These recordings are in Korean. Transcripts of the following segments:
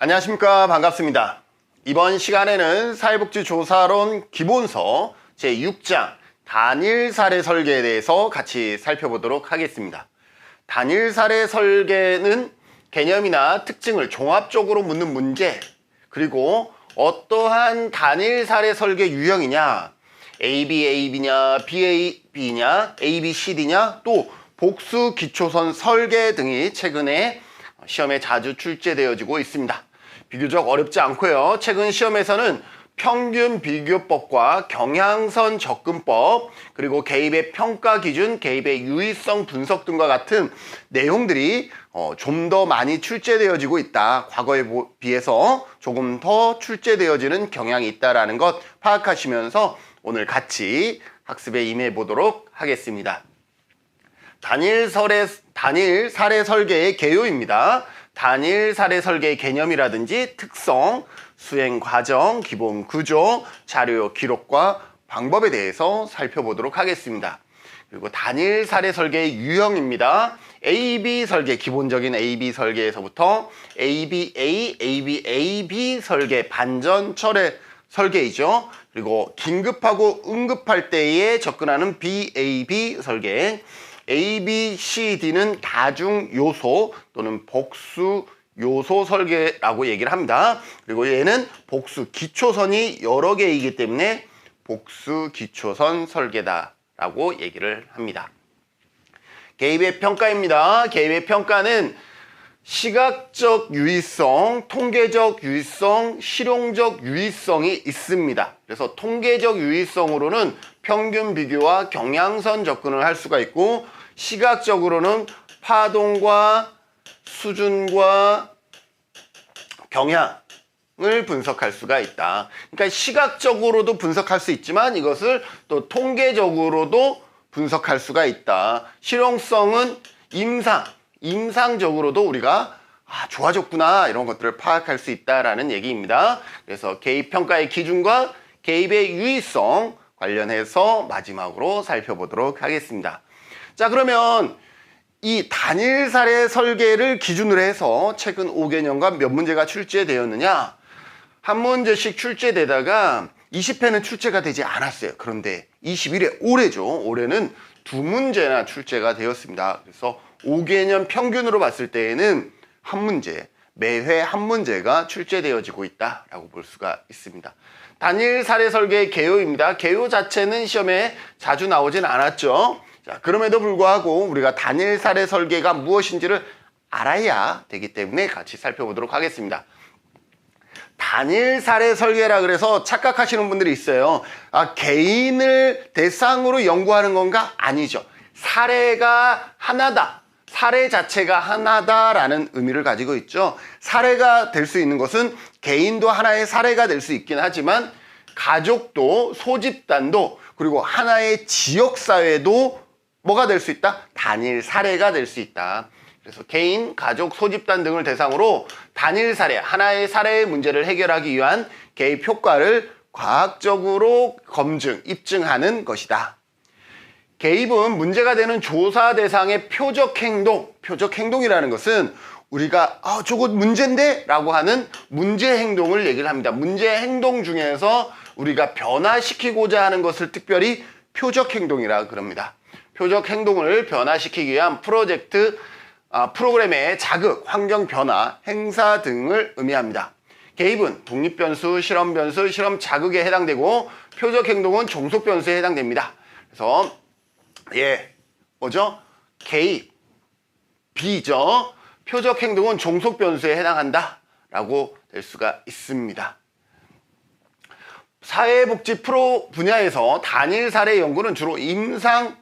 안녕하십니까. 반갑습니다. 이번 시간에는 사회복지조사론 기본서 제6장 단일 사례 설계에 대해서 같이 살펴보도록 하겠습니다. 단일 사례 설계는 개념이나 특징을 종합적으로 묻는 문제, 그리고 어떠한 단일 사례 설계 유형이냐, AB, AB냐, BA, B냐, AB, CD냐, 또 복수 기초선 설계 등이 최근에 시험에 자주 출제되어지고 있습니다. 비교적 어렵지 않고요. 최근 시험에서는 평균 비교법과 경향선 접근법, 그리고 개입의 평가 기준, 개입의 유의성 분석 등과 같은 내용들이 좀 더 많이 출제되어지고 있다. 과거에 비해서 조금 더 출제되어지는 경향이 있다는 것 파악하시면서 오늘 같이 학습에 임해 보도록 하겠습니다. 단일 사례 설계의 개요입니다. 단일 사례 설계의 개념이라든지 특성, 수행 과정, 기본 구조, 자료 기록과 방법에 대해서 살펴보도록 하겠습니다. 그리고 단일 사례 설계의 유형입니다. AB 설계, 기본적인 AB 설계에서부터 ABA, ABAB 설계, 반전 철회 설계이죠. 그리고 긴급하고 응급할 때에 접근하는 BAB 설계, ABCD는 다중 요소 또는 복수 요소 설계라고 얘기를 합니다. 그리고 얘는 복수 기초선이 여러 개이기 때문에 복수 기초선 설계다라고 얘기를 합니다. 개입의 평가입니다. 개입의 평가는 시각적 유의성, 통계적 유의성, 실용적 유의성이 있습니다. 그래서 통계적 유의성으로는 평균 비교와 경향선 접근을 할 수가 있고, 시각적으로는 파동과 수준과 경향을 분석할 수가 있다. 그러니까 시각적으로도 분석할 수 있지만 이것을 또 통계적으로도 분석할 수가 있다. 실용성은 임상적으로도 우리가 좋아졌구나 이런 것들을 파악할 수 있다라는 얘기입니다. 그래서 개입평가의 기준과 개입의 유의성 관련해서 마지막으로 살펴보도록 하겠습니다. 자, 그러면 이 단일 사례 설계를 기준으로 해서 최근 5개년간 몇 문제가 출제되었느냐? 한 문제씩 출제되다가 20회는 출제가 되지 않았어요. 그런데 21회, 올해죠. 올해는 2문제나 출제가 되었습니다. 그래서 5개년 평균으로 봤을 때에는 한 문제, 매회 한 문제가 출제되어지고 있다라고 볼 수가 있습니다. 단일 사례 설계의 개요입니다. 개요 자체는 시험에 자주 나오진 않았죠. 자, 그럼에도 불구하고 우리가 단일 사례 설계가 무엇인지를 알아야 되기 때문에 같이 살펴보도록 하겠습니다. 단일 사례 설계라 그래서 착각하시는 분들이 있어요. 개인을 대상으로 연구하는 건가? 아니죠. 사례가 하나다. 사례 자체가 하나다라는 의미를 가지고 있죠. 사례가 될 수 있는 것은 개인도 하나의 사례가 될 수 있긴 하지만 가족도 소집단도 그리고 하나의 지역사회도 뭐가 될 수 있다? 단일 사례가 될 수 있다. 그래서 개인, 가족, 소집단 등을 대상으로 단일 사례, 하나의 사례의 문제를 해결하기 위한 개입 효과를 과학적으로 입증하는 것이다. 개입은 문제가 되는 조사 대상의 표적 행동이라는 것은 우리가 저거 문제인데? 라고 하는 문제 행동을 얘기를 합니다. 문제 행동 중에서 우리가 변화시키고자 하는 것을 특별히 표적 행동이라 그럽니다. 표적 행동을 변화시키기 위한 프로그램의 자극, 환경 변화, 행사 등을 의미합니다. 개입은 독립 변수, 실험 변수, 실험 자극에 해당되고 표적 행동은 종속 변수에 해당됩니다. 그래서 뭐죠? 개입, B죠. 표적 행동은 종속 변수에 해당한다라고 될 수가 있습니다. 사회복지 프로 분야에서 단일 사례 연구는 주로 임상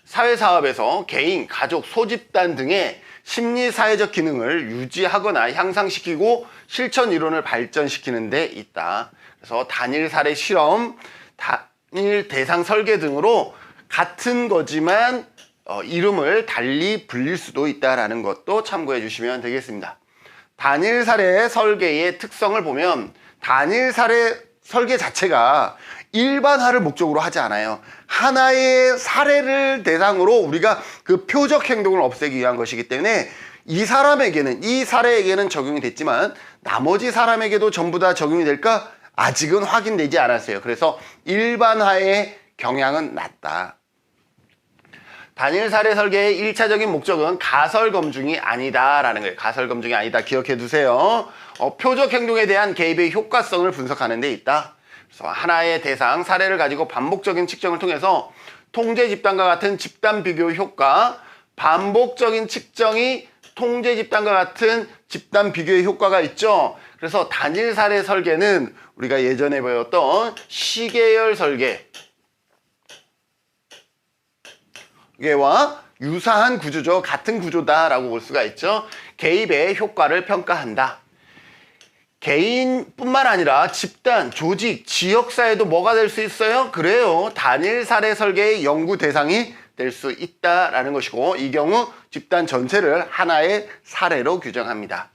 사회사업에서 개인, 가족, 소집단 등의 심리사회적 기능을 유지하거나 향상시키고 실천 이론을 발전시키는 데 있다. 그래서 단일 사례 실험, 단일 대상 설계 등으로 같은 거지만 이름을 달리 불릴 수도 있다는 것도 참고해 주시면 되겠습니다. 단일 사례 설계의 특성을 보면 단일 사례 설계 자체가 일반화를 목적으로 하지 않아요. 하나의 사례를 대상으로 우리가 그 표적 행동을 없애기 위한 것이기 때문에 이 사람에게는, 이 사례에게는 적용이 됐지만 나머지 사람에게도 전부 다 적용이 될까? 아직은 확인되지 않았어요. 그래서 일반화의 경향은 낮다. 단일 사례 설계의 1차적인 목적은 가설 검증이 아니다라는 거예요. 가설 검증이 아니다. 기억해 두세요. 표적 행동에 대한 개입의 효과성을 분석하는 데 있다. 그래서 하나의 대상 사례를 가지고 반복적인 측정을 통해서 통제 집단과 같은 집단 비교 효과, 반복적인 측정이 통제 집단과 같은 집단 비교의 효과가 있죠. 그래서 단일 사례 설계는 우리가 예전에 배웠던 시계열 설계와 유사한 구조죠. 같은 구조다라고 볼 수가 있죠. 개입의 효과를 평가한다. 개인뿐만 아니라 집단, 조직, 지역사회도 뭐가 될 수 있어요? 그래요. 단일 사례 설계의 연구 대상이 될 수 있다라는 것이고, 이 경우 집단 전체를 하나의 사례로 규정합니다.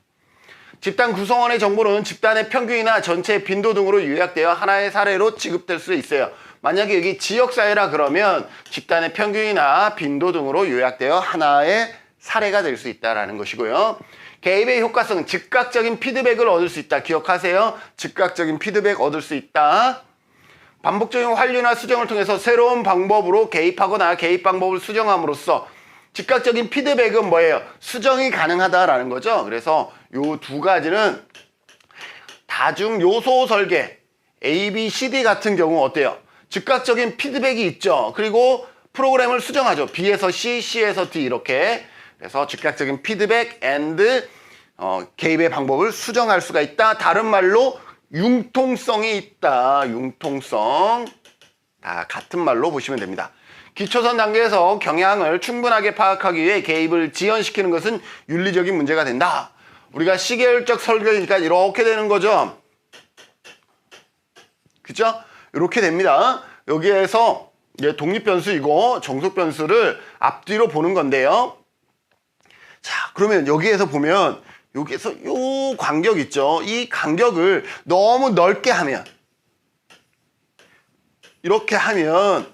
집단 구성원의 정보는 집단의 평균이나 전체 빈도 등으로 요약되어 하나의 사례로 취급될 수 있어요. 만약에 여기 지역사회라 그러면 집단의 평균이나 빈도 등으로 요약되어 하나의 사례가 될 수 있다는 것이고요. 개입의 효과성은 즉각적인 피드백을 얻을 수 있다. 기억하세요. 즉각적인 피드백 얻을 수 있다. 반복적인 환류나 수정을 통해서 새로운 방법으로 개입하거나 개입 방법을 수정함으로써 즉각적인 피드백은 뭐예요? 수정이 가능하다라는 거죠. 그래서 요 두 가지는 다중 요소 설계 A, B, C, D 같은 경우 어때요? 즉각적인 피드백이 있죠. 그리고 프로그램을 수정하죠. B에서 C, C에서 D 이렇게. 그래서 즉각적인 피드백 and 개입의 방법을 수정할 수가 있다. 다른 말로 융통성이 있다. 융통성. 다 같은 말로 보시면 됩니다. 기초선 단계에서 경향을 충분하게 파악하기 위해 개입을 지연시키는 것은 윤리적인 문제가 된다. 우리가 시계열적 설계니까 이렇게 되는 거죠. 그죠? 이렇게 됩니다. 여기에서 이제 독립변수이고 정속변수를 앞뒤로 보는 건데요. 자, 그러면 여기에서 보면 여기에서 요 간격 있죠. 이 간격을 너무 넓게 하면, 이렇게 하면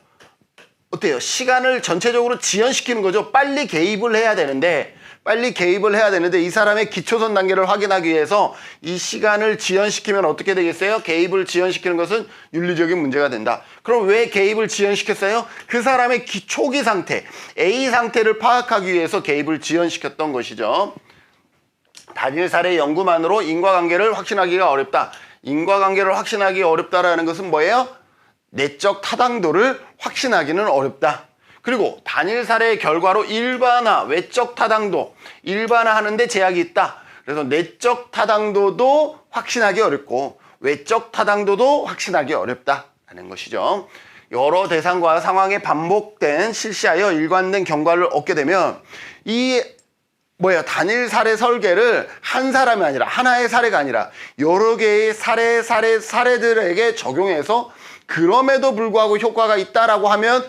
어때요? 시간을 전체적으로 지연시키는 거죠. 빨리 개입을 해야 되는데 이 사람의 기초선 단계를 확인하기 위해서 이 시간을 지연시키면 어떻게 되겠어요? 개입을 지연시키는 것은 윤리적인 문제가 된다. 그럼 왜 개입을 지연시켰어요? 그 사람의 초기 상태, A 상태를 파악하기 위해서 개입을 지연시켰던 것이죠. 단일 사례 연구만으로 인과관계를 확신하기가 어렵다. 인과관계를 확신하기 어렵다라는 것은 뭐예요? 내적 타당도를 확신하기는 어렵다. 그리고 단일 사례의 결과로 일반화, 외적 타당도, 일반화하는데 제약이 있다. 그래서 내적 타당도도 확신하기 어렵고 외적 타당도도 확신하기 어렵다라는 것이죠. 여러 대상과 상황에 반복된 실시하여 일관된 경과를 얻게 되면 단일 사례 설계를 한 사람이 아니라, 하나의 사례가 아니라 여러 개의 사례들에게 적용해서 그럼에도 불구하고 효과가 있다라고 하면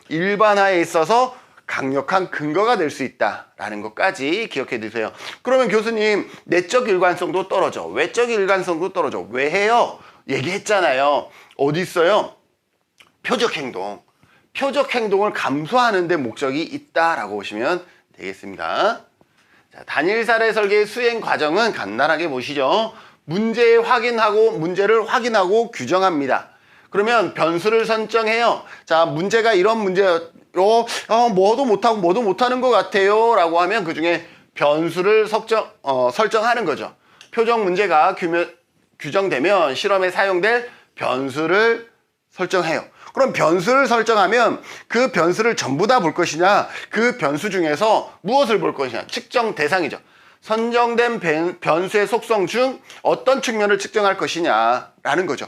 일반화에 있어서 강력한 근거가 될 수 있다라는 것까지 기억해 두세요. 그러면 교수님, 내적 일관성도 떨어져, 외적 일관성도 떨어져. 왜 해요? 얘기했잖아요. 어디 있어요? 표적 행동을 감소하는 데 목적이 있다라고 보시면 되겠습니다. 자, 단일 사례 설계의 수행 과정은 간단하게 보시죠. 문제를 확인하고 규정합니다. 그러면 변수를 설정해요. 자, 문제가 이런 문제요. 뭐도 못하는 것 같아요. 라고 하면 그 중에 변수를 설정하는 거죠. 표적 문제가 규정되면 실험에 사용될 변수를 설정해요. 그럼 변수를 설정하면 그 변수를 전부 다 볼 것이냐, 그 변수 중에서 무엇을 볼 것이냐, 측정 대상이죠. 선정된 변수의 속성 중 어떤 측면을 측정할 것이냐라는 거죠.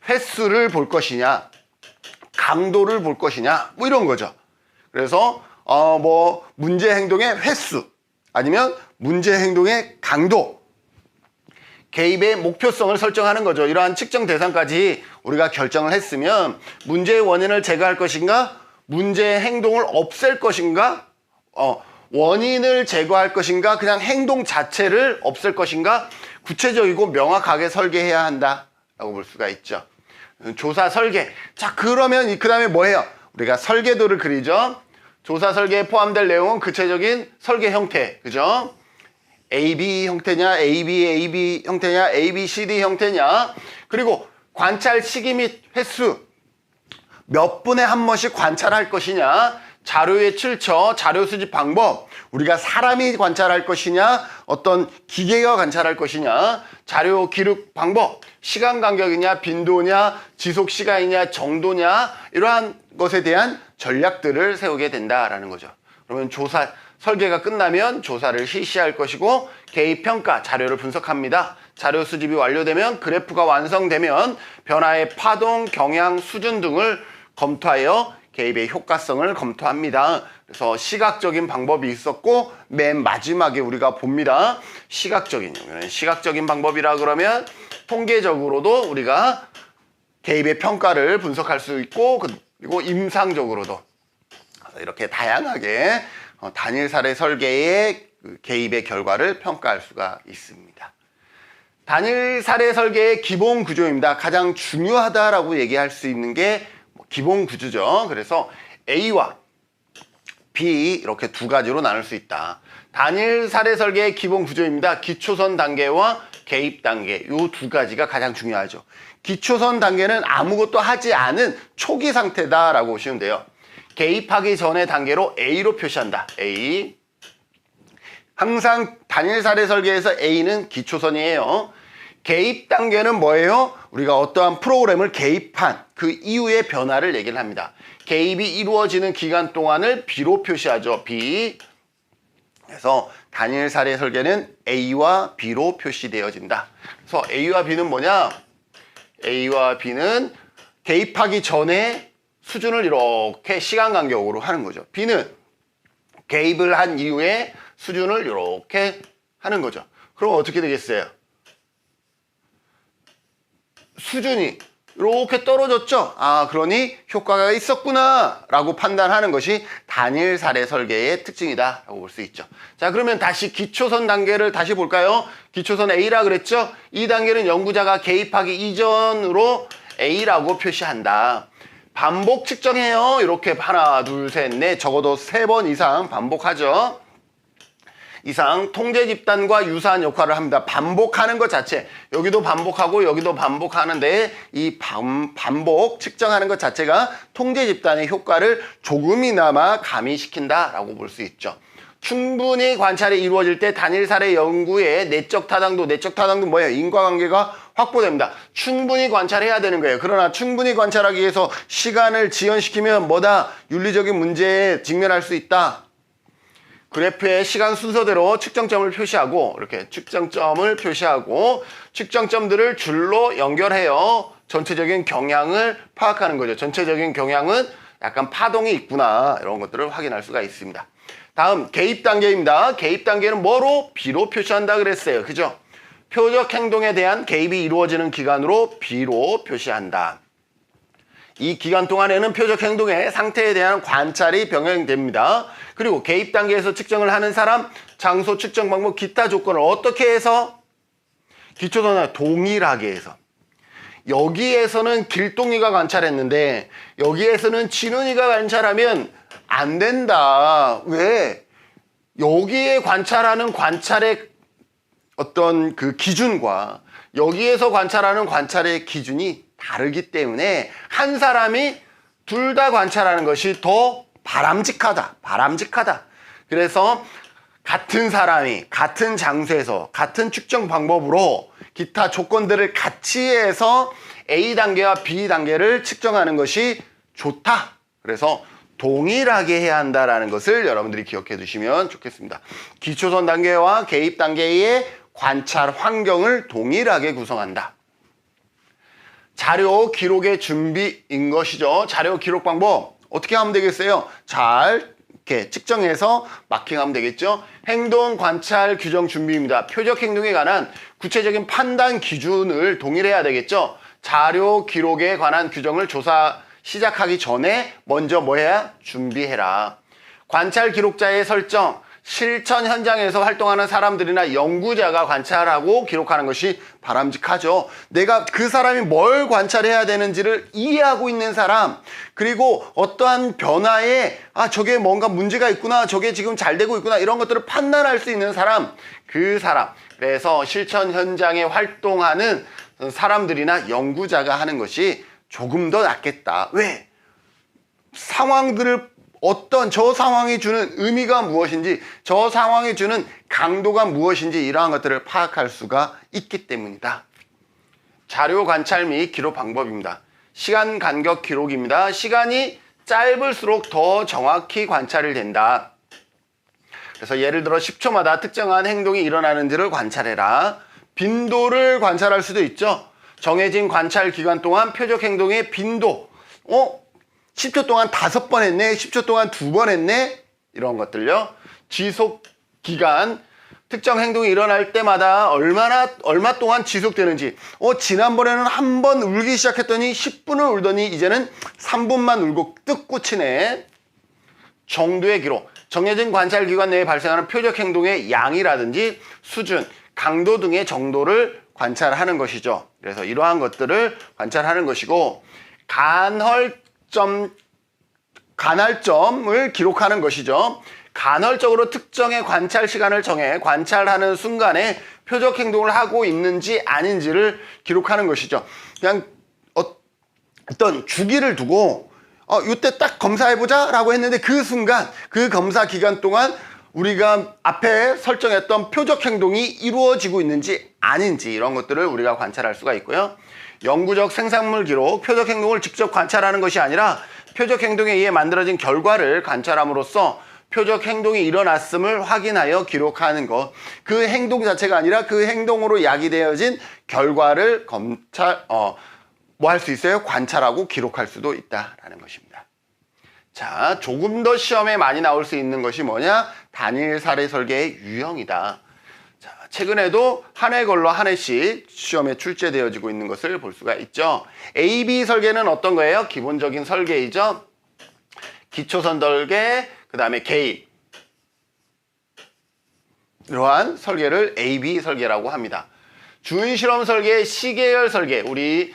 횟수를 볼 것이냐, 강도를 볼 것이냐, 이런 거죠. 그래서 문제 행동의 횟수, 아니면 문제 행동의 강도, 개입의 목표성을 설정하는 거죠. 이러한 측정 대상까지 우리가 결정을 했으면 문제의 원인을 제거할 것인가, 문제의 행동을 없앨 것인가, 원인을 제거할 것인가, 그냥 행동 자체를 없앨 것인가, 구체적이고 명확하게 설계해야 한다 라고 볼 수가 있죠. 조사 설계. 자, 그러면 그 다음에 뭐예요? 우리가 설계도를 그리죠. 조사 설계에 포함될 내용은 구체적인 설계 형태, 그죠? AB 형태냐, AB 형태냐, ABCD 형태냐, 그리고 관찰 시기 및 횟수, 몇 분에 한 번씩 관찰할 것이냐, 자료의 출처, 자료 수집 방법, 우리가 사람이 관찰할 것이냐, 어떤 기계가 관찰할 것이냐, 자료 기록 방법, 시간 간격이냐, 빈도냐, 지속 시간이냐, 정도냐, 이러한 것에 대한 전략들을 세우게 된다라는 거죠. 그러면 조사, 설계가 끝나면 조사를 실시할 것이고, 개입 평가, 자료를 분석합니다. 자료 수집이 완료되면 그래프가 완성되면 변화의 파동, 경향, 수준 등을 검토하여 개입의 효과성을 검토합니다. 그래서 시각적인 방법이 있었고 맨 마지막에 우리가 봅니다. 시각적인 방법이라 그러면 통계적으로도 우리가 개입의 평가를 분석할 수 있고 그리고 임상적으로도 이렇게 다양하게 단일 사례 설계의 개입의 결과를 평가할 수가 있습니다. 단일 사례 설계의 기본 구조입니다. 가장 중요하다라고 얘기할 수 있는 게 기본 구조죠. 그래서 A와 B 이렇게 두 가지로 나눌 수 있다. 단일 사례 설계의 기본 구조입니다. 기초선 단계와 개입 단계, 이 두 가지가 가장 중요하죠. 기초선 단계는 아무것도 하지 않은 초기 상태다라고 보시면 돼요. 개입하기 전의 단계로 A로 표시한다. A. 항상 단일 사례 설계에서 A는 기초선이에요. 개입 단계는 뭐예요? 우리가 어떠한 프로그램을 개입한 그 이후의 변화를 얘기를 합니다. 개입이 이루어지는 기간 동안을 B로 표시하죠. B. 그래서 단일 사례 설계는 A와 B로 표시되어진다. 그래서 A와 B는 뭐냐? A와 B는 개입하기 전에 수준을 이렇게 시간 간격으로 하는 거죠. B는 개입을 한 이후에 수준을 이렇게 하는 거죠. 그럼 어떻게 되겠어요? 수준이 이렇게 떨어졌죠? 아, 그러니 효과가 있었구나 라고 판단하는 것이 단일 사례 설계의 특징이다 라고 볼 수 있죠. 자, 그러면 다시 기초선 단계를 다시 볼까요? 기초선 A라 그랬죠? 이 단계는 연구자가 개입하기 이전으로 A라고 표시한다. 반복 측정해요. 이렇게 하나, 둘, 셋, 넷, 적어도 3번 이상 반복하죠. 이상 통제 집단과 유사한 역할을 합니다. 반복하는 것 자체, 여기도 반복하고 여기도 반복하는데 이 반복 측정하는 것 자체가 통제 집단의 효과를 조금이나마 가미시킨다라고 볼 수 있죠. 충분히 관찰이 이루어질 때 단일 사례 연구의 내적 타당도 뭐예요? 인과관계가 확보됩니다. 충분히 관찰해야 되는 거예요. 그러나 충분히 관찰하기 위해서 시간을 지연시키면 뭐다? 윤리적인 문제에 직면할 수 있다. 그래프의 시간 순서대로 측정점을 표시하고 이렇게 측정점을 표시하고 측정점들을 줄로 연결해요. 전체적인 경향을 파악하는 거죠. 전체적인 경향은 약간 파동이 있구나 이런 것들을 확인할 수가 있습니다. 다음 개입 단계입니다. 개입 단계는 뭐로? B로 표시한다 그랬어요. 그죠? 표적 행동에 대한 개입이 이루어지는 기간으로 B로 표시한다. 이 기간 동안에는 표적 행동의 상태에 대한 관찰이 병행됩니다. 그리고 개입 단계에서 측정을 하는 사람, 장소, 측정 방법, 기타 조건을 어떻게 해서? 기초선을 동일하게 해서. 여기에서는 길동이가 관찰했는데 여기에서는 진훈이가 관찰하면 안 된다. 왜? 여기에 관찰하는 관찰의 어떤 그 기준과 여기에서 관찰하는 관찰의 기준이 다르기 때문에 한 사람이 둘 다 관찰하는 것이 더 바람직하다. 그래서 같은 사람이 같은 장소에서 같은 측정 방법으로 기타 조건들을 같이 해서 A 단계와 B 단계를 측정하는 것이 좋다. 그래서 동일하게 해야 한다라는 것을 여러분들이 기억해 두시면 좋겠습니다. 기초선 단계와 개입 단계의 관찰 환경을 동일하게 구성한다. 자료 기록의 준비인 것이죠. 자료 기록 방법 어떻게 하면 되겠어요? 잘 이렇게 측정해서 마킹하면 되겠죠. 행동 관찰 규정 준비입니다. 표적 행동에 관한 구체적인 판단 기준을 동일해야 되겠죠. 자료 기록에 관한 규정을 조사 시작하기 전에 먼저 뭐 해야? 준비해라. 관찰 기록자의 설정. 실천 현장에서 활동하는 사람들이나 연구자가 관찰하고 기록하는 것이 바람직하죠. 내가 그 사람이 뭘 관찰해야 되는지를 이해하고 있는 사람, 그리고 어떠한 변화에 저게 뭔가 문제가 있구나, 저게 지금 잘 되고 있구나, 이런 것들을 판단할 수 있는 사람, 그 사람. 그래서 실천 현장에 활동하는 사람들이나 연구자가 하는 것이 조금 더 낫겠다. 왜? 상황들을 저 상황이 주는 의미가 무엇인지, 저 상황이 주는 강도가 무엇인지, 이러한 것들을 파악할 수가 있기 때문이다. 자료 관찰 및 기록 방법입니다. 시간 간격 기록입니다. 시간이 짧을수록 더 정확히 관찰이 된다. 그래서 예를 들어 10초마다 특정한 행동이 일어나는지를 관찰해라. 빈도를 관찰할 수도 있죠. 정해진 관찰 기간 동안 표적 행동의 빈도, 10초 동안 5번 했네, 10초 동안 2번 했네, 이런 것들요. 지속 기간, 특정 행동이 일어날 때마다 얼마 동안 지속되는지. 지난번에는 한 번 울기 시작했더니 10분을 울더니 이제는 3분만 울고 뜩 꽂히네. 정도의 기록, 정해진 관찰 기간 내에 발생하는 표적 행동의 양이라든지 수준, 강도 등의 정도를 관찰하는 것이죠. 그래서 이러한 것들을 관찰하는 것이고, 간헐점을 기록하는 것이죠. 간헐적으로 특정의 관찰 시간을 정해 관찰하는 순간에 표적 행동을 하고 있는지 아닌지를 기록하는 것이죠. 그냥 어떤 주기를 두고 이때 딱 검사해보자 라고 했는데, 그 순간, 그 검사 기간 동안 우리가 앞에 설정했던 표적 행동이 이루어지고 있는지 아닌지, 이런 것들을 우리가 관찰할 수가 있고요. 영구적 생산물 기록, 표적 행동을 직접 관찰하는 것이 아니라 표적 행동에 의해 만들어진 결과를 관찰함으로써 표적 행동이 일어났음을 확인하여 기록하는 것. 그 행동 자체가 아니라 그 행동으로 야기되어진 결과를 할 수 있어요? 관찰하고 기록할 수도 있다라는 것입니다. 자, 조금 더 시험에 많이 나올 수 있는 것이 뭐냐? 단일 사례 설계의 유형이다. 자, 최근에도 한 해 걸러 한 해씩 시험에 출제되어지고 있는 것을 볼 수가 있죠. A-B 설계는 어떤 거예요? 기본적인 설계이죠. 기초선 설계, 그 다음에 개입. 이러한 설계를 A-B 설계라고 합니다. 준실험 설계, 시계열 설계. 우리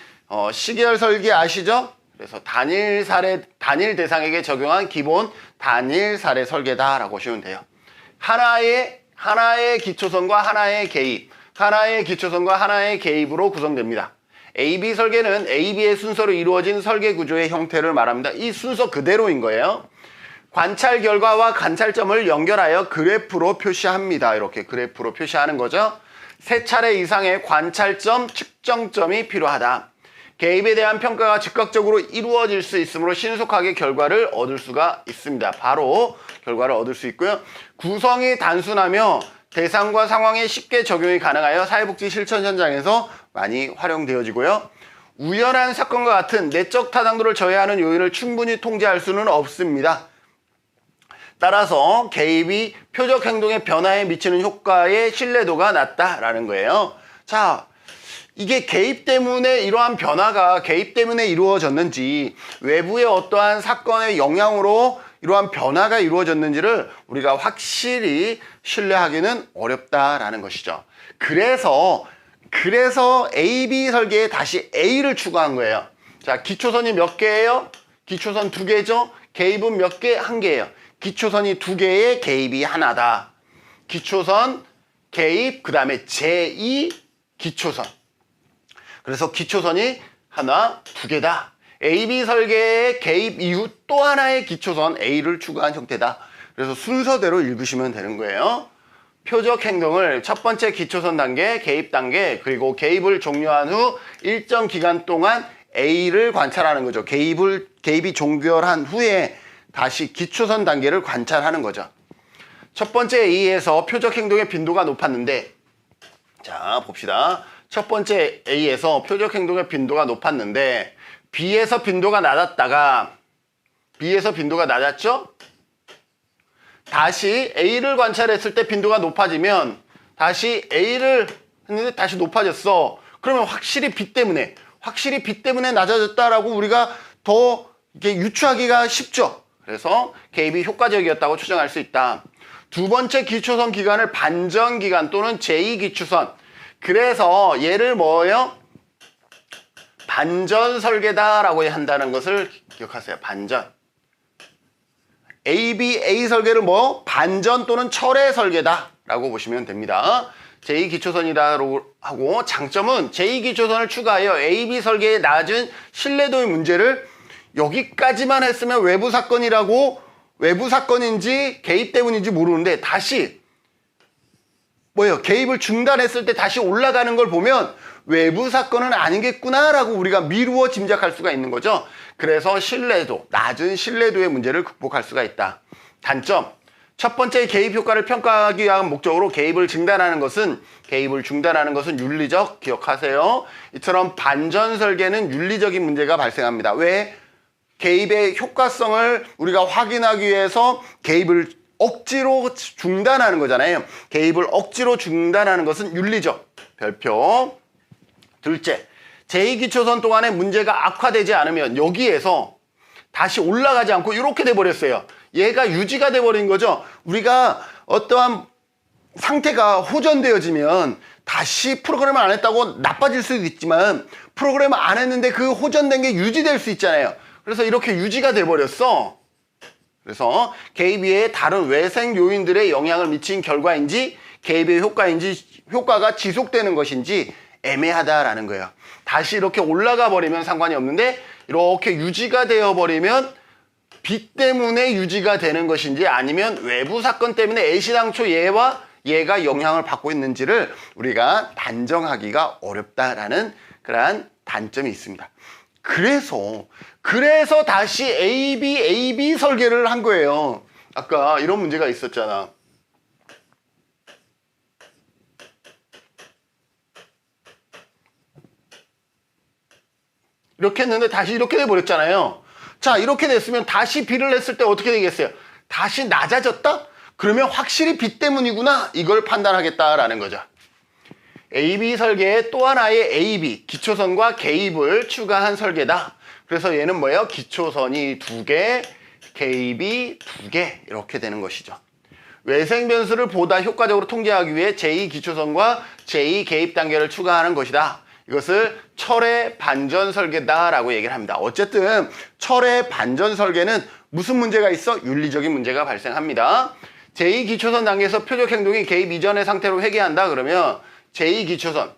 시계열 설계 아시죠? 그래서 단일 대상에게 적용한 기본 단일 사례 설계다라고 보시면 돼요. 하나의 기초선과 하나의 개입, 하나의 기초선과 하나의 개입으로 구성됩니다. A-B 설계는 A-B의 순서로 이루어진 설계 구조의 형태를 말합니다. 이 순서 그대로인 거예요. 관찰 결과와 관찰점을 연결하여 그래프로 표시합니다. 이렇게 그래프로 표시하는 거죠. 3차례 이상의 관찰점, 측정점이 필요하다. 개입에 대한 평가가 즉각적으로 이루어질 수 있으므로 신속하게 결과를 얻을 수가 있습니다. 바로 결과를 얻을 수 있고요. 구성이 단순하며 대상과 상황에 쉽게 적용이 가능하여 사회복지 실천 현장에서 많이 활용되어지고요. 우연한 사건과 같은 내적 타당도를 저해하는 요인을 충분히 통제할 수는 없습니다. 따라서 개입이 표적 행동의 변화에 미치는 효과의 신뢰도가 낮다라는 거예요. 자, 이게 개입 때문에 이러한 변화가 개입 때문에 이루어졌는지, 외부의 어떠한 사건의 영향으로 이러한 변화가 이루어졌는지를 우리가 확실히 신뢰하기는 어렵다라는 것이죠. 그래서 A-B 설계에 다시 A를 추가한 거예요. 자, 기초선이 몇 개예요? 기초선 2개죠? 개입은 몇 개? 1개예요. 기초선이 2개에 개입이 하나다. 기초선, 개입, 그 다음에 제2 기초선. 그래서 기초선이 하나, 2개다. A-B 설계의 개입 이후 또 하나의 기초선 A를 추가한 형태다. 그래서 순서대로 읽으시면 되는 거예요. 표적 행동을 첫 번째 기초선 단계, 개입 단계, 그리고 개입을 종료한 후 일정 기간 동안 A를 관찰하는 거죠. 개입이 종결한 후에 다시 기초선 단계를 관찰하는 거죠. 첫 번째 A에서 표적 행동의 빈도가 높았는데, 자, 봅시다. 첫 번째 A에서 표적 행동의 빈도가 높았는데 B에서 빈도가 낮았다가, B에서 빈도가 낮았죠? 다시 A를 관찰했을 때 빈도가 높아지면 다시 A를 했는데 다시 높아졌어. 그러면 확실히 B 때문에 낮아졌다라고 우리가 더 이렇게 유추하기가 쉽죠. 그래서 개입이 효과적이었다고 추정할 수 있다. 두 번째 기초선 기간을 반전기간 또는 제2기초선. 그래서 얘를 뭐예요? 반전설계다라고 한다는 것을 기억하세요. 반전. ABA 설계를 뭐? 반전 또는 철회설계다라고 보시면 됩니다. 제2기초선이라고 하고 장점은 제2기초선을 추가하여 AB 설계의 낮은 신뢰도의 문제를 여기까지만 했으면 외부 사건이라고 외부 사건인지 개입 때문인지 모르는데 다시 뭐예요? 개입을 중단했을 때 다시 올라가는 걸 보면 외부 사건은 아니겠구나라고 우리가 미루어 짐작할 수가 있는 거죠. 그래서 신뢰도, 낮은 신뢰도의 문제를 극복할 수가 있다. 단점, 첫 번째 개입 효과를 평가하기 위한 목적으로 개입을 중단하는 것은 윤리적, 기억하세요. 이처럼 반전 설계는 윤리적인 문제가 발생합니다. 왜? 개입의 효과성을 우리가 확인하기 위해서 개입을 억지로 중단하는 거잖아요. 개입을 억지로 중단하는 것은 윤리적. 별표. 둘째, 제2기초선 동안에 문제가 악화되지 않으면 여기에서 다시 올라가지 않고 이렇게 돼버렸어요. 얘가 유지가 돼버린 거죠. 우리가 어떠한 상태가 호전되어지면 다시 프로그램을 안 했다고 나빠질 수도 있지만 프로그램을 안 했는데 그 호전된 게 유지될 수 있잖아요. 그래서 이렇게 유지가 돼버렸어. 그래서 개입 외에 다른 외생 요인들의 영향을 미친 결과인지 개입의 효과가 지속되는 것인지 애매하다라는 거예요. 다시 이렇게 올라가 버리면 상관이 없는데 이렇게 유지가 되어 버리면 빚 때문에 유지가 되는 것인지 아니면 외부 사건 때문에 애시당초 얘가 영향을 받고 있는지를 우리가 단정하기가 어렵다라는 그러한 단점이 있습니다. 그래서 다시 AB 설계를 한 거예요. 아까 이런 문제가 있었잖아. 이렇게 했는데 다시 이렇게 돼버렸잖아요. 자, 이렇게 됐으면 다시 B를 했을 때 어떻게 되겠어요? 다시 낮아졌다? 그러면 확실히 B 때문이구나. 이걸 판단하겠다라는 거죠. AB 설계에 또 하나의 AB, 기초선과 개입을 추가한 설계다. 그래서 얘는 뭐예요? 기초선이 2개, 개입이 2개 이렇게 되는 것이죠. 외생 변수를 보다 효과적으로 통제하기 위해 제2기초선과 제2개입 단계를 추가하는 것이다. 이것을 철회 반전 설계다라고 얘기를 합니다. 어쨌든 철회 반전 설계는 무슨 문제가 있어? 윤리적인 문제가 발생합니다. 제2기초선 단계에서 표적 행동이 개입 이전의 상태로 회귀한다 그러면 제2기초선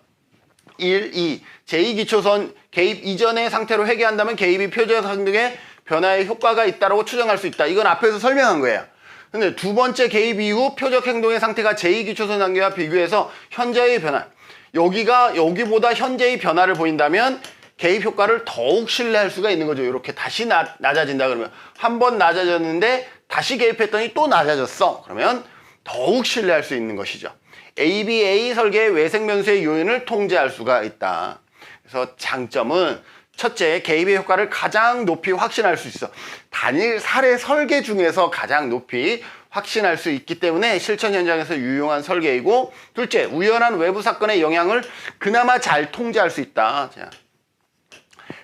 1, 2 제2기초선 개입 이전의 상태로 회귀한다면 개입이 표적 행동에 변화의 효과가 있다고 추정할 수 있다. 이건 앞에서 설명한 거예요. 근데 두 번째 개입 이후 표적 행동의 상태가 제2기초선 단계와 비교해서 현재의 변화, 여기보다 현재의 변화를 보인다면 개입 효과를 더욱 신뢰할 수가 있는 거죠. 이렇게 다시 낮아진다 그러면 한 번 낮아졌는데 다시 개입했더니 또 낮아졌어. 그러면 더욱 신뢰할 수 있는 것이죠. ABA 설계의 외생 변수의 요인을 통제할 수가 있다. 그래서 장점은 첫째, 개입의 효과를 가장 높이 확신할 수 있어. 단일 사례 설계 중에서 가장 높이 확신할 수 있기 때문에 실천 현장에서 유용한 설계이고, 둘째, 우연한 외부 사건의 영향을 그나마 잘 통제할 수 있다. 자,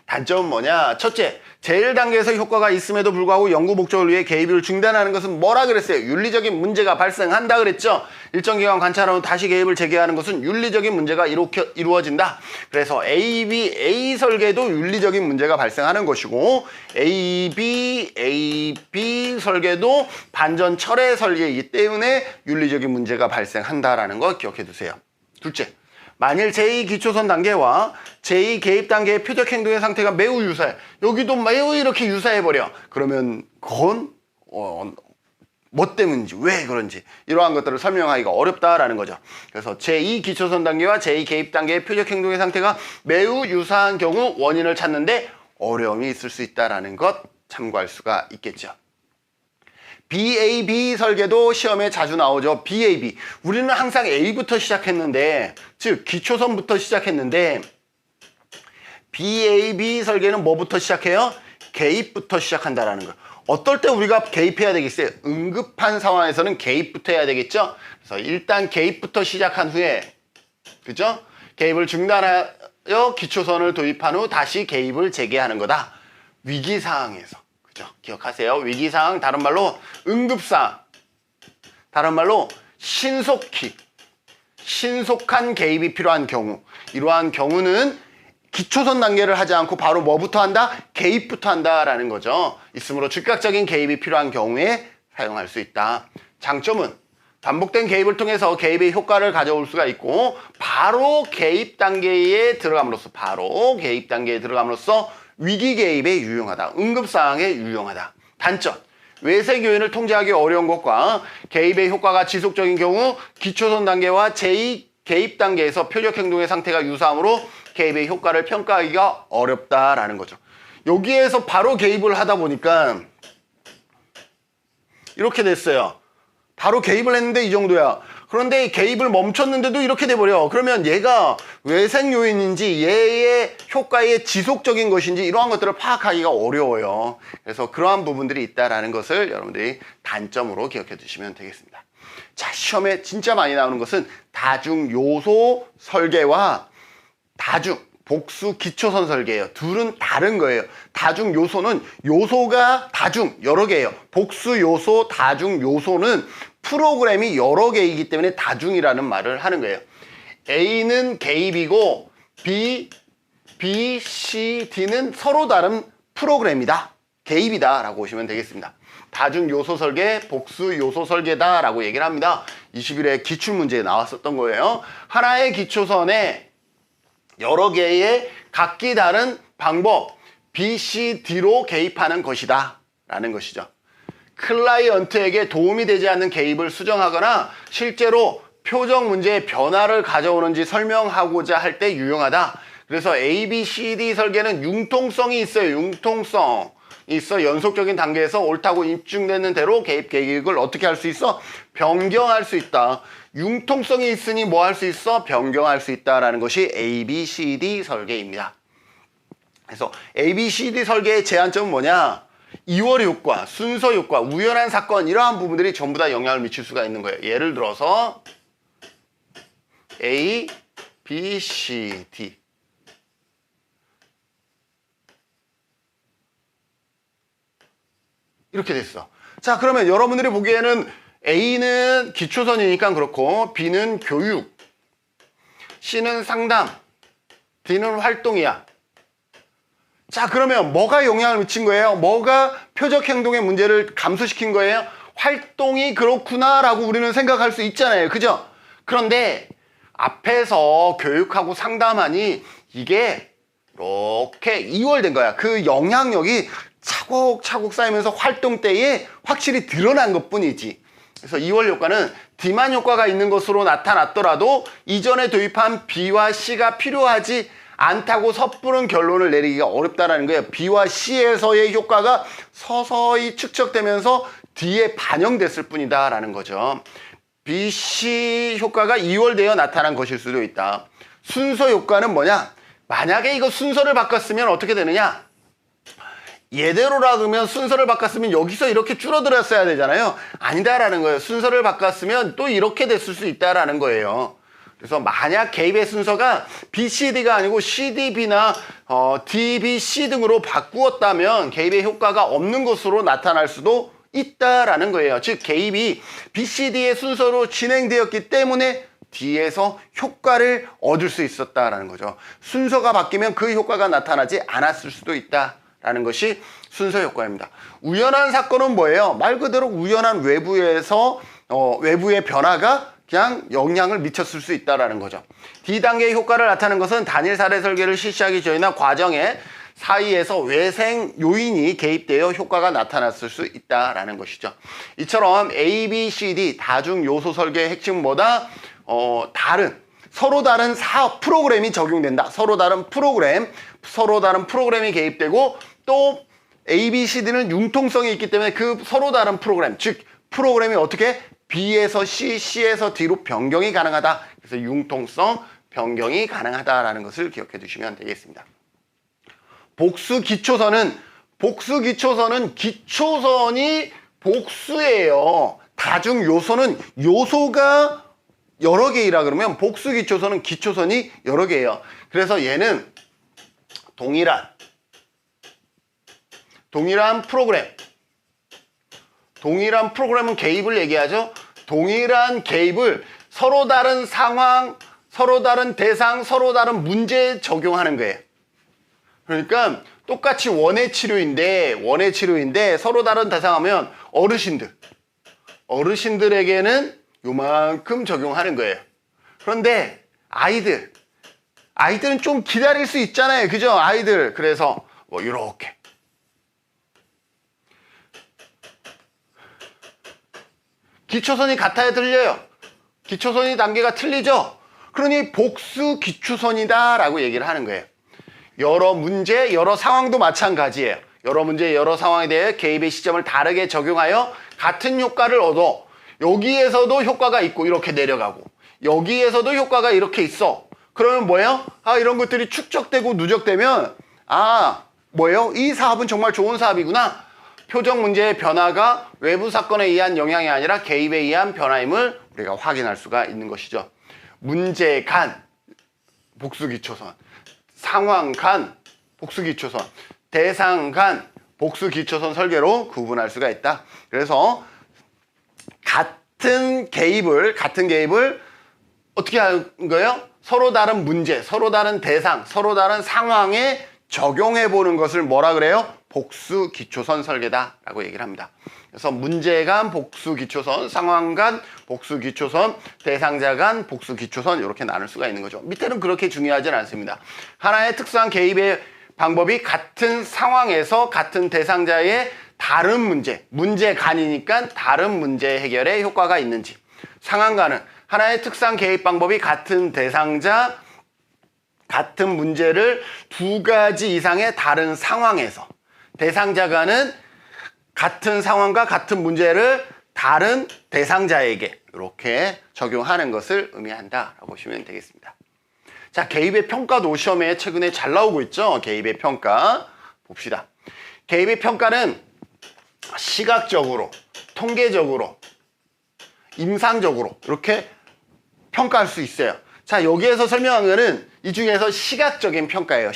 단점은 뭐냐? 첫째, 제1단계에서 효과가 있음에도 불구하고 연구 목적을 위해 개입을 중단하는 것은 뭐라 그랬어요? 윤리적인 문제가 발생한다 그랬죠? 일정 기간 관찰한 후 다시 개입을 재개하는 것은 윤리적인 문제가 이루어진다. 그래서 AB 설계도 윤리적인 문제가 발생하는 것이고, AB 설계도 반전 철회 설계이기 때문에 윤리적인 문제가 발생한다라는 거 기억해 두세요. 둘째, 만일 제2기초선 단계와 제2개입 단계의 표적 행동의 상태가 매우 유사해. 여기도 매우 이렇게 유사해버려. 그러면 그건 뭐 때문인지, 왜 그런지 이러한 것들을 설명하기가 어렵다라는 거죠. 그래서 제2기초선 단계와 제2개입 단계의 표적 행동의 상태가 매우 유사한 경우 원인을 찾는데 어려움이 있을 수 있다는 것 참고할 수가 있겠죠. BAB 설계도 시험에 자주 나오죠. BAB. 우리는 항상 A부터 시작했는데, 즉 기초선부터 시작했는데, BAB 설계는 뭐부터 시작해요? 개입부터 시작한다라는 거예요. 어떨 때 우리가 개입해야 되겠어요? 응급한 상황에서는 개입부터 해야 되겠죠? 그래서 일단 개입부터 시작한 후에, 그죠? 개입을 중단하여 기초선을 도입한 후 다시 개입을 재개하는 거다. 위기 상황에서. 기억하세요. 위기상황, 다른 말로 응급상황. 다른 말로 신속한 개입이 필요한 경우, 이러한 경우는 기초선 단계를 하지 않고 바로 뭐부터 한다? 개입부터 한다라는 거죠. 있으므로 즉각적인 개입이 필요한 경우에 사용할 수 있다. 장점은 반복된 개입을 통해서 개입의 효과를 가져올 수가 있고, 바로 개입 단계에 들어감으로써 위기 개입에 유용하다. 응급 상황에 유용하다. 단점, 외색 요인을 통제하기 어려운 것과 개입의 효과가 지속적인 경우 기초선 단계와 제2 개입 단계에서 표적 행동의 상태가 유사하므로 개입의 효과를 평가하기가 어렵다라는 거죠. 여기에서 바로 개입을 하다 보니까 이렇게 됐어요. 바로 개입을 했는데 이 정도야. 그런데 개입을 멈췄는데도 이렇게 돼버려. 그러면 얘가 외생 요인인지 얘의 효과의 지속적인 것인지 이러한 것들을 파악하기가 어려워요. 그래서 그러한 부분들이 있다는 것을 여러분들이 단점으로 기억해 두시면 되겠습니다. 자, 시험에 진짜 많이 나오는 것은 다중 요소 설계와 복수 기초선 설계예요. 둘은 다른 거예요. 다중 요소는 요소가 여러 개예요. 복수 요소, 다중 요소는 프로그램이 여러 개이기 때문에 다중이라는 말을 하는 거예요. A는 개입이고 B, C, D는 서로 다른 프로그램이다. 개입이다 라고 보시면 되겠습니다. 다중 요소 설계, 복수 요소 설계다 라고 얘기를 합니다. 21회 기출문제에 나왔었던 거예요. 하나의 기초선에 여러 개의 각기 다른 방법 B, C, D로 개입하는 것이다 라는 것이죠. 클라이언트에게 도움이 되지 않는 개입을 수정하거나 실제로 표적 문제의 변화를 가져오는지 설명하고자 할 때 유용하다. 그래서 A, B, C, D 설계는 융통성이 있어요. 융통성 있어. 연속적인 단계에서 옳다고 입증되는 대로 개입 계획을 어떻게 할 수 있어? 변경할 수 있다. 융통성이 있으니 뭐 할 수 있어? 변경할 수 있다라는 것이 A, B, C, D 설계입니다. 그래서 A, B, C, D 설계의 제한점은 뭐냐? 이월 효과, 순서 효과, 우연한 사건 이러한 부분들이 전부 다 영향을 미칠 수가 있는 거예요. 예를 들어서 A, B, C, D 이렇게 됐어. 자, 그러면 여러분들이 보기에는 A는 기초선이니까 그렇고 B는 교육, C는 상담, D는 활동이야. 자, 그러면 뭐가 영향을 미친 거예요? 뭐가 표적 행동의 문제를 감소시킨 거예요? 활동이 그렇구나라고 우리는 생각할 수 있잖아요. 그죠? 그런데 앞에서 교육하고 상담하니 이게 이렇게 이월된 거야. 그 영향력이 차곡차곡 쌓이면서 활동 때에 확실히 드러난 것뿐이지. 그래서 2월 효과는 D만 효과가 있는 것으로 나타났더라도 이전에 도입한 B와 C가 필요하지 않다고 섣부른 결론을 내리기가 어렵다는 거예요. B와 C에서의 효과가 서서히 축적되면서 D에 반영됐을 뿐이다라는 거죠. B, C 효과가 2월되어 나타난 것일 수도 있다. 순서 효과는 뭐냐? 만약에 이거 순서를 바꿨으면 어떻게 되느냐? 예대로라 그러면 순서를 바꿨으면 여기서 이렇게 줄어들었어야 되잖아요. 아니다라는 거예요. 순서를 바꿨으면 또 이렇게 됐을 수 있다라는 거예요. 그래서 만약 개입의 순서가 B, C, D가 아니고 C, D, B나 D, B, C 등으로 바꾸었다면 개입의 효과가 없는 것으로 나타날 수도 있다라는 거예요. 즉 개입이 B, C, D의 순서로 진행되었기 때문에 D에서 효과를 얻을 수 있었다라는 거죠. 순서가 바뀌면 그 효과가 나타나지 않았을 수도 있다라는 것이 순서 효과입니다. 우연한 사건은 뭐예요? 말 그대로 우연한 외부에서 외부의 변화가 그냥 영향을 미쳤을 수 있다는 거죠. D단계의 효과를 나타내는 것은 단일 사례 설계를 실시하기 전이나 과정에 사이에서 외생 요인이 개입되어 효과가 나타났을 수 있다는 것이죠. 이처럼 A, B, C, D 다중 요소 설계의 핵심은 뭐다? 서로 다른 사업 프로그램이 적용된다. 서로 다른 프로그램이 개입되고 또 A, B, C, D는 융통성이 있기 때문에 그 서로 다른 프로그램, 즉 프로그램이 어떻게 B에서 C, C에서 D로 변경이 가능하다. 그래서 융통성 변경이 가능하다라는 것을 기억해 두시면 되겠습니다. 복수 기초선은 기초선이 복수예요. 다중 요소는 요소가 여러 개이라 그러면 복수 기초선은 기초선이 여러 개예요. 그래서 얘는 동일한 프로그램은 개입을 얘기하죠. 동일한 개입을 서로 다른 상황, 서로 다른 대상, 서로 다른 문제에 적용하는 거예요. 그러니까 똑같이 원해 치료인데 서로 다른 대상하면 어르신들에게는 요만큼 적용하는 거예요. 그런데 아이들은 좀 기다릴 수 있잖아요. 그죠? 아이들. 그래서 뭐 이렇게 기초선이 같아야 틀려요. 기초선이 단계가 틀리죠? 그러니 복수 기초선이다 라고 얘기를 하는 거예요. 여러 문제, 여러 상황도 마찬가지예요. 여러 문제, 여러 상황에 대해 개입의 시점을 다르게 적용하여 같은 효과를 얻어. 여기에서도 효과가 있고 이렇게 내려가고 여기에서도 효과가 이렇게 있어. 그러면 뭐예요? 이런 것들이 축적되고 누적되면 뭐예요? 이 사업은 정말 좋은 사업이구나. 표적 문제의 변화가 외부 사건에 의한 영향이 아니라 개입에 의한 변화임을 우리가 확인할 수가 있는 것이죠. 문제 간 복수기초선, 상황 간 복수기초선, 대상 간 복수기초선 설계로 구분할 수가 있다. 그래서 같은 개입을 어떻게 하는 거예요? 서로 다른 문제, 서로 다른 대상, 서로 다른 상황에 적용해 보는 것을 뭐라 그래요? 복수 기초선 설계다라고 얘기를 합니다. 그래서 문제 간 복수 기초선, 상황 간 복수 기초선, 대상자 간 복수 기초선 이렇게 나눌 수가 있는 거죠. 밑에는 그렇게 중요하진 않습니다. 하나의 특수한 개입의 방법이 같은 상황에서 같은 대상자의 다른 문제 간이니까 다른 문제 해결에 효과가 있는지, 상황간은 하나의 특수한 개입 방법이 같은 대상자, 같은 문제를 두 가지 이상의 다른 상황에서, 대상자간은 같은 상황과 같은 문제를 다른 대상자에게 이렇게 적용하는 것을 의미한다라고 보시면 되겠습니다. 자, 개입의 평가도 시험에 최근에 잘 나오고 있죠. 개입의 평가 봅시다. 개입의 평가는 시각적으로, 통계적으로, 임상적으로 이렇게 평가할 수 있어요. 자, 여기에서 설명한 거는 이 중에서 시각적인 평가예요.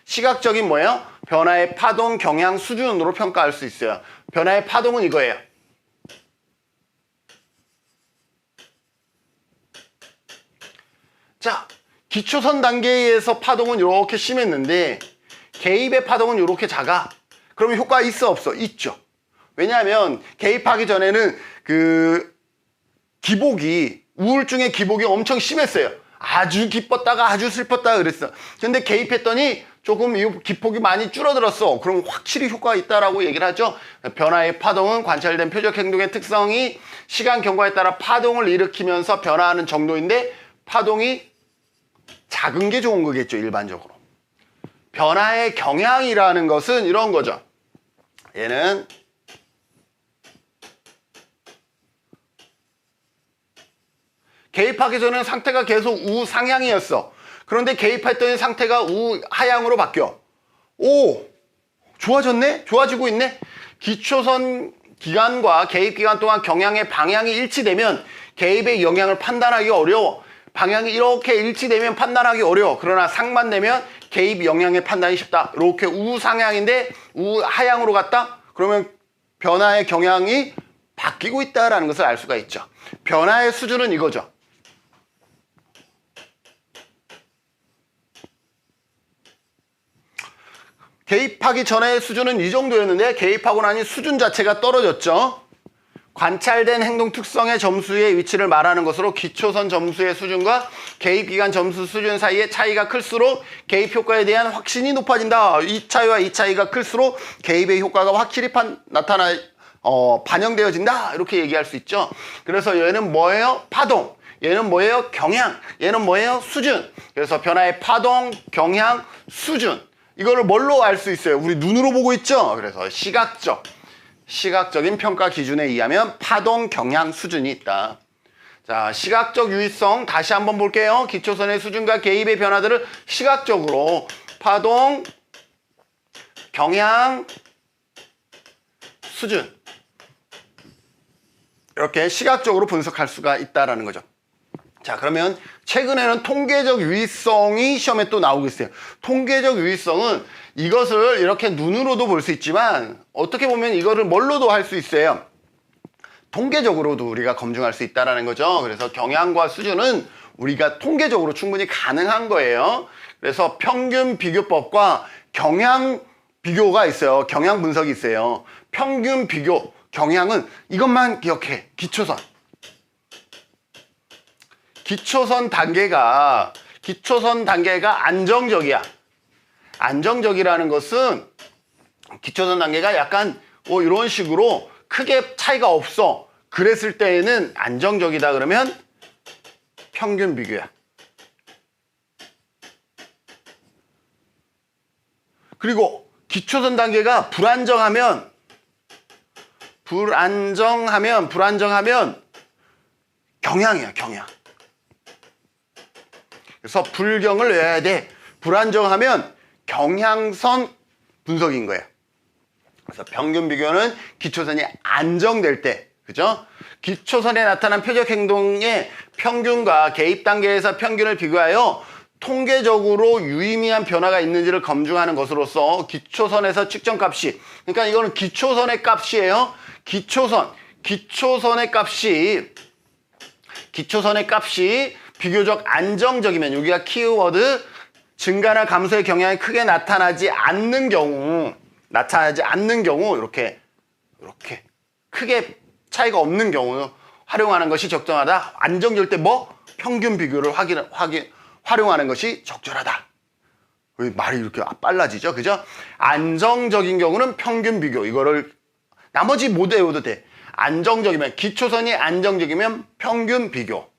시각적인 뭐예요? 변화의 파동, 경향, 수준으로 평가할 수 있어요. 변화의 파동은 이거예요. 자, 기초선 단계에서 파동은 이렇게 심했는데 개입의 파동은 이렇게 작아. 그러면 효과가 있어 없어? 있죠. 왜냐하면 개입하기 전에는 우울증의 기복이 엄청 심했어요. 아주 기뻤다가 아주 슬펐다가 그랬어. 근데 개입했더니 조금 이 기폭이 많이 줄어들었어. 그럼 확실히 효과가 있다라고 얘기를 하죠. 변화의 파동은 관찰된 표적 행동의 특성이 시간 경과에 따라 파동을 일으키면서 변화하는 정도인데 파동이 작은 게 좋은 거겠죠, 일반적으로. 변화의 경향이라는 것은 이런 거죠. 얘는 개입하기 전에는 상태가 계속 우상향이었어. 그런데 개입했더니 상태가 우하향으로 바뀌어. 오, 좋아졌네? 좋아지고 있네? 기초선 기간과 개입 기간 동안 경향의 방향이 일치되면 개입의 영향을 판단하기 어려워. 방향이 이렇게 일치되면 판단하기 어려워. 그러나 상반되면 개입 영향의 판단이 쉽다. 이렇게 우상향인데 우하향으로 갔다? 그러면 변화의 경향이 바뀌고 있다는 것을 알 수가 있죠. 변화의 수준은 이거죠. 개입하기 전의 수준은 이 정도였는데 개입하고 나니 수준 자체가 떨어졌죠. 관찰된 행동 특성의 점수의 위치를 말하는 것으로 기초선 점수의 수준과 개입기간 점수 수준 사이의 차이가 클수록 개입 효과에 대한 확신이 높아진다. 이 차이와 이 차이가 클수록 개입의 효과가 확실히 반영되어진다. 이렇게 얘기할 수 있죠. 그래서 얘는 뭐예요? 파동. 얘는 뭐예요? 경향. 얘는 뭐예요? 수준. 그래서 변화의 파동, 경향, 수준. 이거를 뭘로 알 수 있어요? 우리 눈으로 보고 있죠? 그래서 시각적인 평가 기준에 의하면 파동, 경향, 수준이 있다. 자, 시각적 유의성 다시 한번 볼게요. 기초선의 수준과 개입의 변화들을 시각적으로 파동, 경향, 수준 이렇게 시각적으로 분석할 수가 있다는 거죠. 자, 그러면 최근에는 통계적 유의성이 시험에 또 나오고 있어요. 통계적 유의성은 이것을 이렇게 눈으로도 볼 수 있지만 어떻게 보면 이거를 뭘로도 할 수 있어요. 통계적으로도 우리가 검증할 수 있다는 거죠. 그래서 경향과 수준은 우리가 통계적으로 충분히 가능한 거예요. 그래서 평균 비교법과 경향 비교가 있어요. 경향 분석이 있어요. 평균 비교, 경향은 이것만 기억해. 기초선. 기초선 단계가 안정적이야. 안정적이라는 것은 기초선 단계가 약간 이런 식으로 크게 차이가 없어. 그랬을 때에는 안정적이다 그러면 평균 비교야. 그리고 기초선 단계가 불안정하면 경향이야, 경향. 그래서 불경을 외워야 돼. 불안정하면 경향선 분석인 거예요. 그래서 평균 비교는 기초선이 안정될 때, 그죠? 기초선에 나타난 표적 행동의 평균과 개입 단계에서 평균을 비교하여 통계적으로 유의미한 변화가 있는지를 검증하는 것으로서 기초선에서 측정값이, 그러니까 이거는 기초선의 값이에요. 기초선의 값이 비교적 안정적이면, 여기가 키워드, 증가나 감소의 경향이 크게 나타나지 않는 경우 이렇게 크게 차이가 없는 경우 활용하는 것이 적정하다. 안정적일 때 평균 비교를 활용하는 것이 적절하다. 왜 말이 이렇게 빨라지죠? 그죠? 안정적인 경우는 평균 비교. 이거를 나머지 못 외워도 돼. 안정적이면, 기초선이 안정적이면 평균 비교.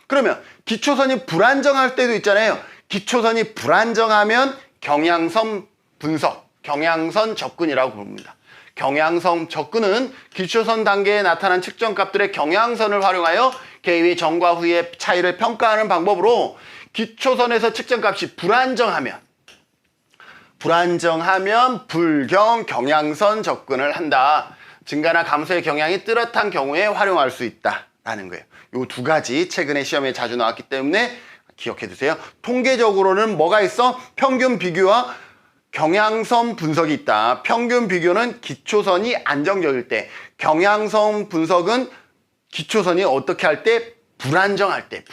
그러면 기초선이 불안정할 때도 있잖아요. 기초선이 불안정하면 경향선 분석, 경향선 접근이라고 부릅니다. 경향선 접근은 기초선 단계에 나타난 측정값들의 경향선을 활용하여 개입의 전과 후의 차이를 평가하는 방법으로 기초선에서 측정값이 불안정하면 불경 경향선 접근을 한다. 증가나 감소의 경향이 뚜렷한 경우에 활용할 수 있다라는 거예요. 이 두 가지 최근에 시험에 자주 나왔기 때문에 기억해 두세요. 통계적으로는 뭐가 있어? 평균 비교와 경향선 분석이 있다. 평균 비교는 기초선이 안정적일 때, 경향선 분석은 기초선이 어떻게 할 때? 불안정할 때.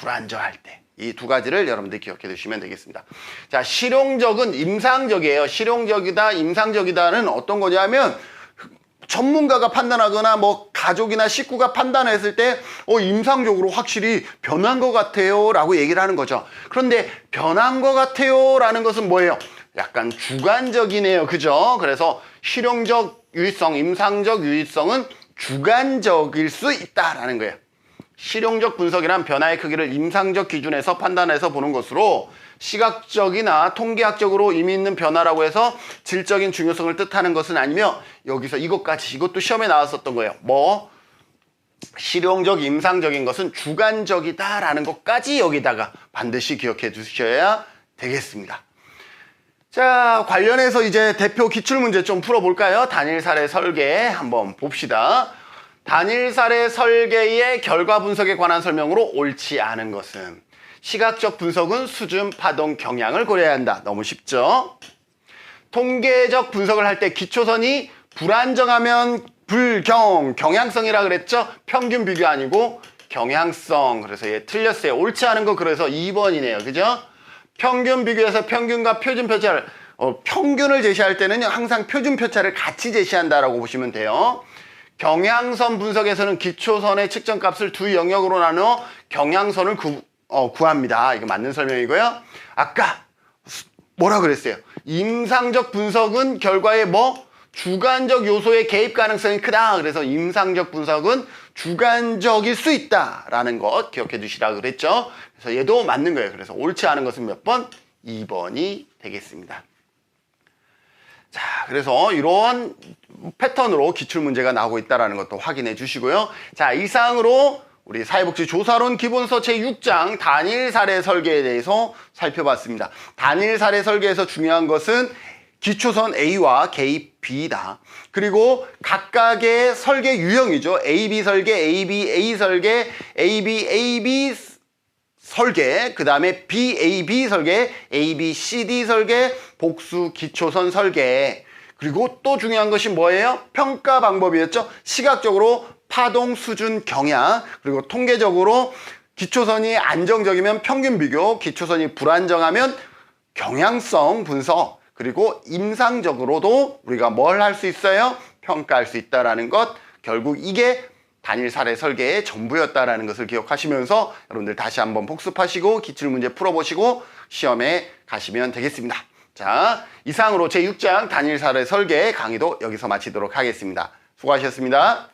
이 두 가지를 여러분들 기억해 두시면 되겠습니다. 자, 실용적은 임상적이에요. 실용적이다, 임상적이다는 어떤 거냐면 전문가가 판단하거나 가족이나 식구가 판단했을 때 임상적으로 확실히 변한 것 같아요 라고 얘기를 하는 거죠. 그런데 변한 것 같아요 라는 것은 뭐예요? 약간 주관적이네요. 그죠? 그래서 실용적 유의성, 임상적 유의성은 주관적일 수 있다라는 거예요. 실용적 분석이란 변화의 크기를 임상적 기준에서 판단해서 보는 것으로, 시각적이나 통계학적으로 의미 있는 변화라고 해서 질적인 중요성을 뜻하는 것은 아니며, 여기서 이것도 시험에 나왔었던 거예요. 실용적, 임상적인 것은 주관적이다라는 것까지 여기다가 반드시 기억해 두셔야 되겠습니다. 자, 관련해서 이제 대표 기출문제 좀 풀어볼까요? 단일 사례 설계 한번 봅시다. 단일 사례 설계의 결과 분석에 관한 설명으로 옳지 않은 것은, 시각적 분석은 수준, 파동, 경향을 고려해야 한다. 너무 쉽죠? 통계적 분석을 할 때 기초선이 불안정하면 경향성이라 그랬죠? 평균 비교 아니고 경향성. 그래서 얘 틀렸어요. 옳지 않은 거 그래서 2번이네요. 그죠? 평균 비교에서 평균과 표준 표차를, 평균을 제시할 때는 항상 표준 표차를 같이 제시한다라고 보시면 돼요. 경향선 분석에서는 기초선의 측정값을 두 영역으로 나누어 경향선을 구합니다. 이거 맞는 설명이고요. 아까 뭐라 그랬어요? 임상적 분석은 결과에 주관적 요소의 개입 가능성이 크다. 그래서 임상적 분석은 주관적일 수 있다라는 것 기억해 두시라 그랬죠. 그래서 얘도 맞는 거예요. 그래서 옳지 않은 것은 몇 번? 2번이 되겠습니다. 자, 그래서 이러한 패턴으로 기출문제가 나오고 있다는 것도 확인해 주시고요. 자, 이상으로 우리 사회복지조사론 기본서 제6장 단일 사례 설계에 대해서 살펴봤습니다. 단일 사례 설계에서 중요한 것은 기초선 A와 개입 B다. 그리고 각각의 설계 유형이죠. AB 설계, ABA 설계, ABAB 설계, 그 다음에 BAB 설계, ABCD 설계, 복수 기초선 설계. 그리고 또 중요한 것이 뭐예요? 평가 방법이었죠. 시각적으로 파동 수준 경향, 그리고 통계적으로 기초선이 안정적이면 평균 비교, 기초선이 불안정하면 경향성 분석, 그리고 임상적으로도 우리가 뭘 할 수 있어요? 평가할 수 있다라는 것, 결국 이게 단일 사례 설계의 전부였다라는 것을 기억하시면서 여러분들 다시 한번 복습하시고 기출문제 풀어보시고 시험에 가시면 되겠습니다. 자, 이상으로 제6장 단일 사례 설계 강의도 여기서 마치도록 하겠습니다. 수고하셨습니다.